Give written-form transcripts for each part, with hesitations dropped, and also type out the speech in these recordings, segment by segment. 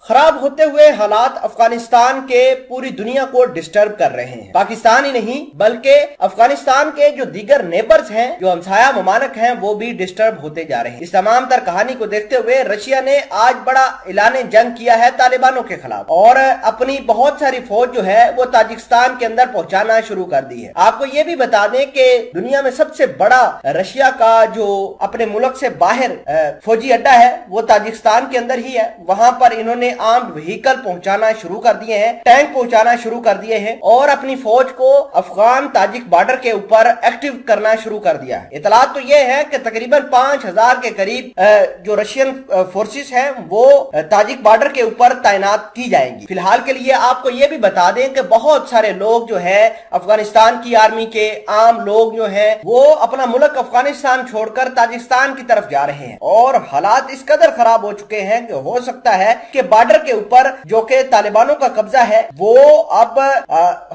खराब होते हुए हालात अफगानिस्तान के पूरी दुनिया को डिस्टर्ब कर रहे हैं। पाकिस्तान ही नहीं बल्कि अफगानिस्तान के जो दीगर नेबर्स हैं, जो हमसाया ममालिक हैं, वो भी डिस्टर्ब होते जा रहे हैं। इस तमाम तर कहानी को देखते हुए रशिया ने आज बड़ा ऐलान जंग किया है तालिबानों के खिलाफ और अपनी बहुत सारी फौज जो है वो ताजिकिस्तान के अंदर पहुंचाना शुरू कर दी है। आपको ये भी बता दें कि दुनिया में सबसे बड़ा रशिया का जो अपने मुल्क से बाहर फौजी अड्डा है वो ताजिकिस्तान के अंदर ही है। वहां पर इन्होंने आर्म्ड व्हीकल पहुंचाना शुरू कर दिए हैं, टैंक पहुंचाना शुरू कर दिए हैं और अपनी फौज को अफगान ताजिक बॉर्डर के ऊपर एक्टिव करना शुरू कर दिया है। इतलात तो यह है कि तकरीबन 5000 के करीब जो रशियन फोर्सेस हैं वो ताजिक बॉर्डर के ऊपर तैनात की जाएंगी। फिलहाल के लिए आपको यह भी बता दें कि बहुत सारे लोग जो है अफगानिस्तान की आर्मी के आम लोग जो है वो अपना मुल्क अफगानिस्तान छोड़कर ताजिकिस्तान की तरफ जा रहे हैं और हालात इस कदर खराब हो चुके हैं कि हो सकता है कि बॉर्डर के ऊपर जो कि तालिबानों का कब्जा है वो अब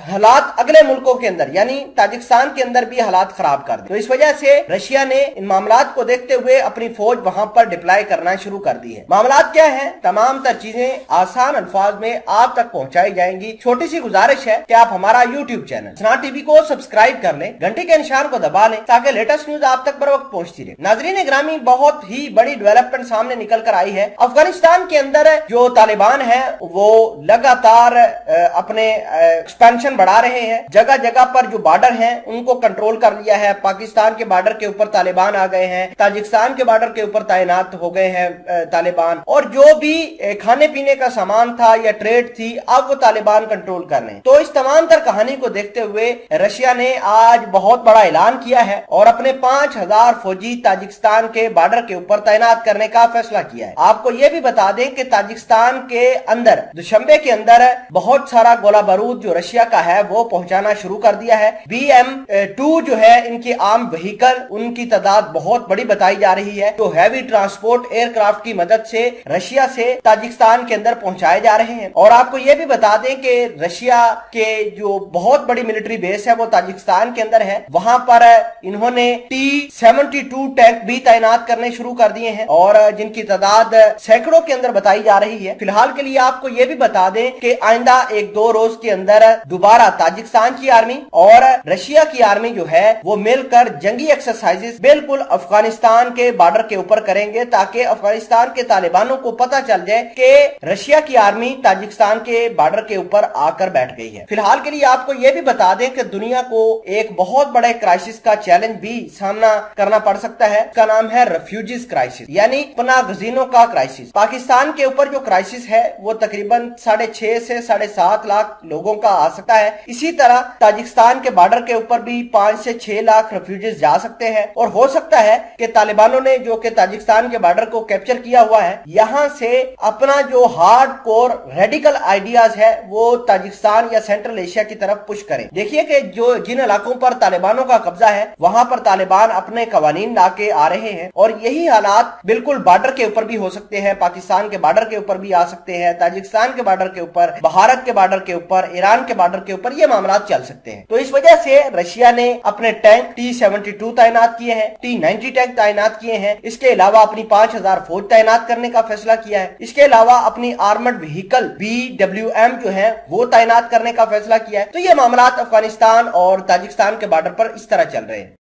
हालात अगले मुल्कों के अंदर यानी ताजिकिस्तान के अंदर भी हालात खराब कर दे। तो इस वजह से रशिया ने इन मामलात को देखते हुए अपनी फौज वहां पर डिप्लॉय करना शुरू कर दी है। मामलात क्या है, तमाम तर चीजें आसान अल्फाज में आप तक पहुंचाई जाएंगी। छोटी सी गुजारिश है कि आप हमारा यूट्यूब चैनल सनाट टीवी को सब्सक्राइब कर लें, घंटी के निशान को दबा लें ताकि लेटेस्ट न्यूज आप तक बर वक्त पहुंचती रहे। नाजरीन ग्रामी, बहुत ही बड़ी डेवलपमेंट सामने निकल कर आई है। अफगानिस्तान के अंदर जो तालिबान है वो लगातार अपने एक्सपेंशन बढ़ा रहे हैं। जगह जगह पर जो बॉर्डर हैं उनको कंट्रोल कर लिया है। पाकिस्तान के बॉर्डर के ऊपर तालिबान आ गए हैं, ताजिकिस्तान के बॉर्डर के ऊपर तैनात हो गए हैं तालिबान, और जो भी खाने पीने का सामान था या ट्रेड थी अब वो तालिबान कंट्रोल कर रहे हैं। तो इस तमाम तर कहानी को देखते हुए रशिया ने आज बहुत बड़ा ऐलान किया है और अपने 5000 फौजी ताजिकिस्तान के बॉर्डर के ऊपर तैनात करने का फैसला किया है। आपको यह भी बता दें कि ताजिकिस्तान के अंदर दुशंबे के अंदर बहुत सारा गोला बारूद जो रशिया का है वो पहुंचाना शुरू कर दिया है। BM-2 जो है इनकी आर्म व्हीकल, उनकी तादाद बहुत बड़ी बताई जा रही है, जो हैवी ट्रांसपोर्ट एयरक्राफ्ट की मदद से रशिया से ताजिकिस्तान के अंदर पहुंचाए जा रहे हैं। और आपको यह भी बता दें कि रशिया के जो बहुत बड़ी मिलिट्री बेस है वो ताजिकिस्तान के अंदर है। वहां पर इन्होंने T-72 टैंक भी तैनात करने शुरू कर दिए हैं और जिनकी तादाद सैकड़ों के अंदर बताई जा रही है। फिलहाल के लिए आपको यह भी बता दें कि आइंदा 1-2 रोज के अंदर दोबारा ताजिकिस्तान की आर्मी और रशिया की आर्मी जो है वो मिलकर जंगी एक्सरसाइजेस बिल्कुल अफगानिस्तान के बॉर्डर के ऊपर करेंगे ताकि अफगानिस्तान के तालिबानों को पता चल जाए कि रशिया की आर्मी ताजिकिस्तान के बॉर्डर के ऊपर आकर बैठ गई है। फिलहाल के लिए आपको यह भी बता दें कि दुनिया को एक बहुत बड़े क्राइसिस का चैलेंज भी सामना करना पड़ सकता है। इसका नाम है रेफ्यूजीज क्राइसिस यानी पनाहगजीनों का क्राइसिस। पाकिस्तान के ऊपर जो क्राइसिस है वो तकरीबन 6.5 से 7.5 लाख लोगों का आ सकता है। इसी तरह ताजिकिस्तान के बॉर्डर के ऊपर भी 5 से 6 लाख रेफ्यूजीज जा सकते हैं और हो सकता है कि तालिबानों ने जो कि ताजिकिस्तान के बॉर्डर को कैप्चर किया हुआ है यहां से अपना जो हार्ड कोर रेडिकल आइडियाज है वो ताजिकिस्तान या सेंट्रल एशिया की तरफ पुश करें। देखिए कि जो जिन इलाकों पर तालिबानों का कब्जा है वहां पर तालिबान अपने कवानीन लाके आ रहे हैं और यही हालात बिल्कुल बॉर्डर के ऊपर भी हो सकते हैं। पाकिस्तान के बॉर्डर के ऊपर भी आ सकते हैं, ताजिकिस्तान के बॉर्डर के ऊपर, भारत के बॉर्डर के ऊपर, ईरान के बॉर्डर के ऊपर ये मामला चल सकते हैं। तो इस वजह से रशिया ने अपने टैंक T-72 तैनात किए हैं, T-90 टैंक तैनात किए हैं। इसके अलावा अपनी 5000 फौज तैनात करने का फैसला किया है। इसके अलावा अपनी आर्मर्ड व्हीकल BWM जो है वो तैनात करने का फैसला किया है। तो ये मामला अफगानिस्तान और ताजिकिस्तान के बॉर्डर पर इस तरह चल रहे हैं।